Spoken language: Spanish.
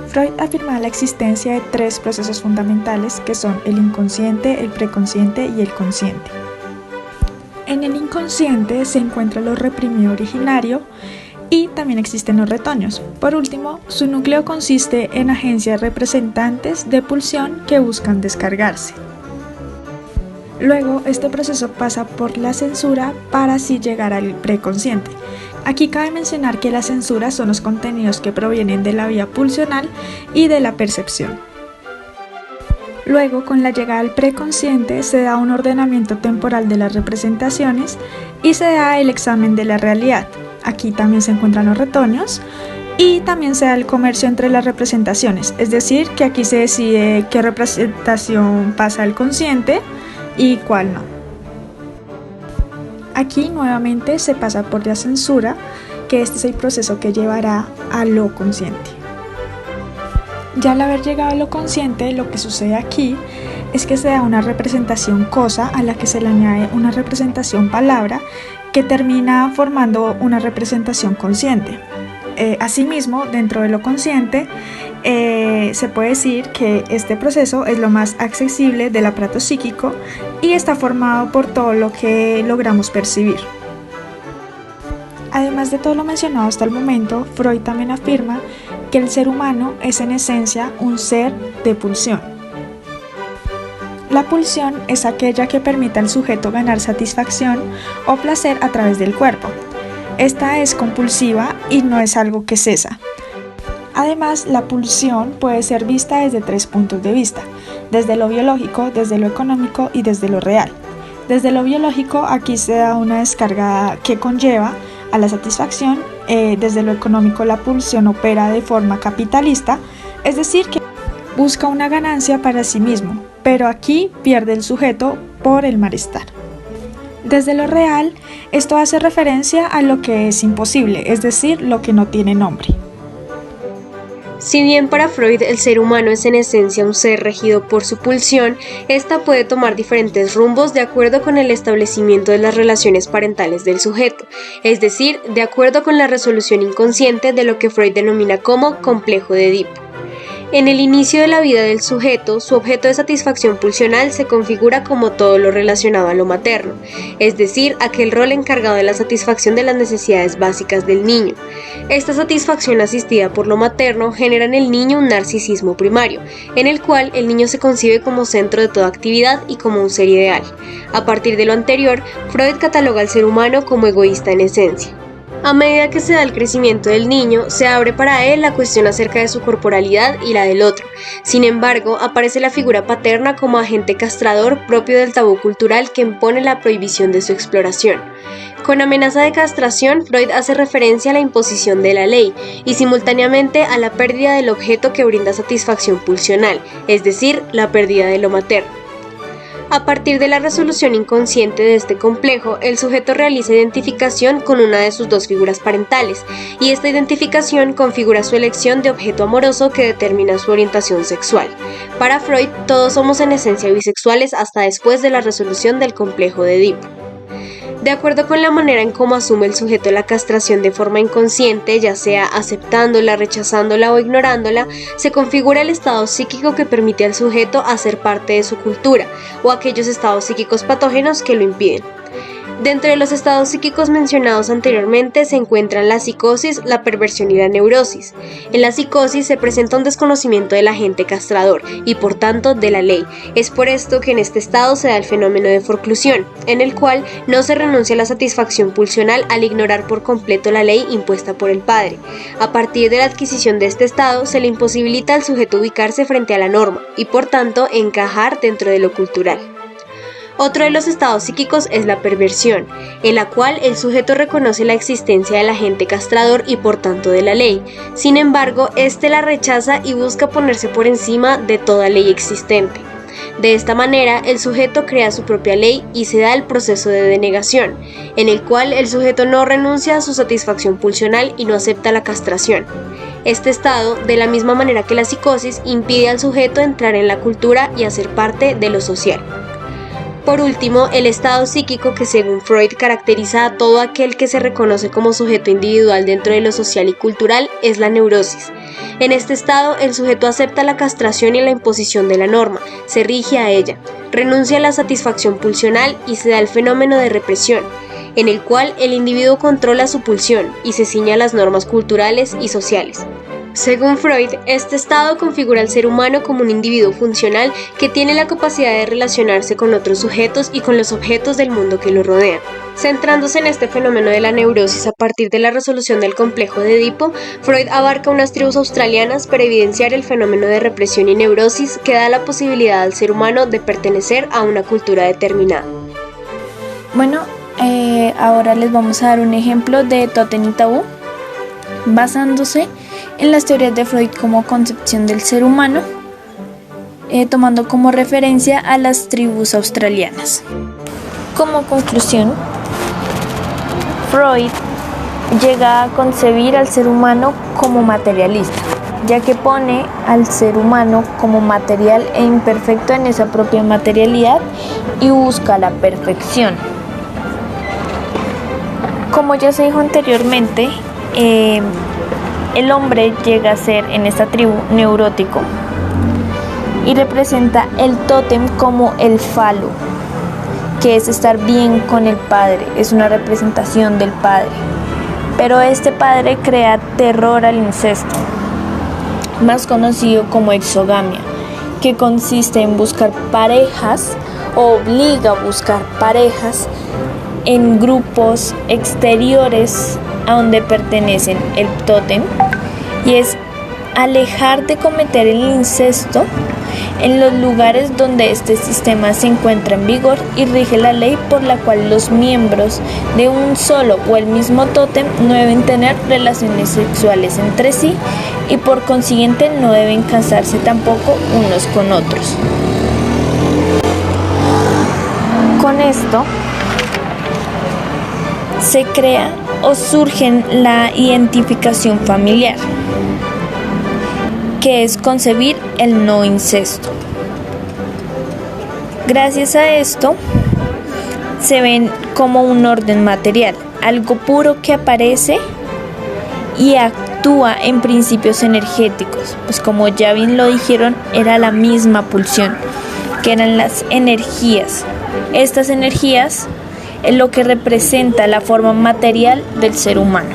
Freud afirma la existencia de tres procesos fundamentales que son el inconsciente, el preconsciente y el consciente. En el inconsciente se encuentra lo reprimido originario y también existen los retoños. Por último, su núcleo consiste en agencias representantes de pulsión que buscan descargarse. Luego, este proceso pasa por la censura para así llegar al preconsciente. Aquí cabe mencionar que la censura son los contenidos que provienen de la vía pulsional y de la percepción. Luego, con la llegada al preconsciente, se da un ordenamiento temporal de las representaciones y se da el examen de la realidad. Aquí también se encuentran los retoños y también se da el comercio entre las representaciones, es decir, que aquí se decide qué representación pasa al consciente y cuál no. Aquí nuevamente se pasa por la censura, que este es el proceso que llevará a lo consciente. Ya al haber llegado a lo consciente, lo que sucede aquí es que se da una representación cosa a la que se le añade una representación palabra que termina formando una representación consciente. Asimismo, dentro de lo consciente, se puede decir que este proceso es lo más accesible del aparato psíquico y está formado por todo lo que logramos percibir. Además de todo lo mencionado hasta el momento, Freud también afirma que el ser humano es en esencia un ser de pulsión. La pulsión es aquella que permite al sujeto ganar satisfacción o placer a través del cuerpo. Esta es compulsiva y no es algo que cesa. Además, la pulsión puede ser vista desde tres puntos de vista: desde lo biológico, desde lo económico y desde lo real. Desde lo biológico, aquí se da una descarga que conlleva a la satisfacción. Desde lo económico, la pulsión opera de forma capitalista, es decir, que busca una ganancia para sí mismo, pero aquí pierde el sujeto por el malestar. Desde lo real, esto hace referencia a lo que es imposible, es decir, lo que no tiene nombre. Si bien para Freud el ser humano es en esencia un ser regido por su pulsión, esta puede tomar diferentes rumbos de acuerdo con el establecimiento de las relaciones parentales del sujeto, es decir, de acuerdo con la resolución inconsciente de lo que Freud denomina como complejo de Edipo. En el inicio de la vida del sujeto, su objeto de satisfacción pulsional se configura como todo lo relacionado a lo materno, es decir, aquel rol encargado de la satisfacción de las necesidades básicas del niño. Esta satisfacción asistida por lo materno genera en el niño un narcisismo primario, en el cual el niño se concibe como centro de toda actividad y como un ser ideal. A partir de lo anterior, Freud cataloga al ser humano como egoísta en esencia. A medida que se da el crecimiento del niño, se abre para él la cuestión acerca de su corporalidad y la del otro. Sin embargo, aparece la figura paterna como agente castrador propio del tabú cultural que impone la prohibición de su exploración. Con amenaza de castración, Freud hace referencia a la imposición de la ley y simultáneamente a la pérdida del objeto que brinda satisfacción pulsional, es decir, la pérdida de lo materno. A partir de la resolución inconsciente de este complejo, el sujeto realiza identificación con una de sus dos figuras parentales, y esta identificación configura su elección de objeto amoroso que determina su orientación sexual. Para Freud, todos somos en esencia bisexuales hasta después de la resolución del complejo de Edipo. De acuerdo con la manera en cómo asume el sujeto la castración de forma inconsciente, ya sea aceptándola, rechazándola o ignorándola, se configura el estado psíquico que permite al sujeto hacer parte de su cultura, o aquellos estados psíquicos patógenos que lo impiden. Dentro de los estados psíquicos mencionados anteriormente se encuentran la psicosis, la perversión y la neurosis. En la psicosis se presenta un desconocimiento del agente castrador y por tanto de la ley. Es por esto que en este estado se da el fenómeno de forclusión, en el cual no se renuncia a la satisfacción pulsional al ignorar por completo la ley impuesta por el padre. A partir de la adquisición de este estado se le imposibilita al sujeto ubicarse frente a la norma y por tanto encajar dentro de lo cultural. Otro de los estados psíquicos es la perversión, en la cual el sujeto reconoce la existencia del agente castrador y por tanto de la ley. Sin embargo, éste la rechaza y busca ponerse por encima de toda ley existente. De esta manera, el sujeto crea su propia ley y se da el proceso de denegación, en el cual el sujeto no renuncia a su satisfacción pulsional y no acepta la castración. Este estado, de la misma manera que la psicosis, impide al sujeto entrar en la cultura y hacer parte de lo social. Por último, el estado psíquico que según Freud caracteriza a todo aquel que se reconoce como sujeto individual dentro de lo social y cultural es la neurosis. En este estado, el sujeto acepta la castración y la imposición de la norma, se rige a ella, renuncia a la satisfacción pulsional y se da el fenómeno de represión, en el cual el individuo controla su pulsión y se ciñe a las normas culturales y sociales. Según Freud, este estado configura al ser humano como un individuo funcional que tiene la capacidad de relacionarse con otros sujetos y con los objetos del mundo que lo rodean. Centrándose en este fenómeno de la neurosis a partir de la resolución del complejo de Edipo, Freud abarca unas tribus australianas para evidenciar el fenómeno de represión y neurosis que da la posibilidad al ser humano de pertenecer a una cultura determinada. Bueno, ahora les vamos a dar un ejemplo de tótem y tabú, basándose en las teorías de Freud como concepción del ser humano, tomando como referencia a las tribus australianas. Como conclusión, Freud llega a concebir al ser humano como materialista, ya que pone al ser humano como material e imperfecto en esa propia materialidad y busca la perfección. Como ya se dijo anteriormente, el hombre llega a ser en esta tribu neurótico y representa el tótem como el falo, que es estar bien con el padre, es una representación del padre. Pero este padre crea terror al incesto, más conocido como exogamia, que consiste en buscar parejas o obliga a buscar parejas en grupos exteriores a donde pertenecen el tótem, y es alejar de cometer el incesto en los lugares donde este sistema se encuentra en vigor y rige la ley por la cual los miembros de un solo o el mismo tótem no deben tener relaciones sexuales entre sí y por consiguiente no deben casarse tampoco unos con otros. Con esto se crea o surge la identificación familiar, que es concebir el no incesto. Gracias a esto se ven como un orden material, algo puro que aparece y actúa en principios energéticos, pues como ya bien lo dijeron, era la misma pulsión, que eran las energías. Estas energías es lo que representa la forma material del ser humano.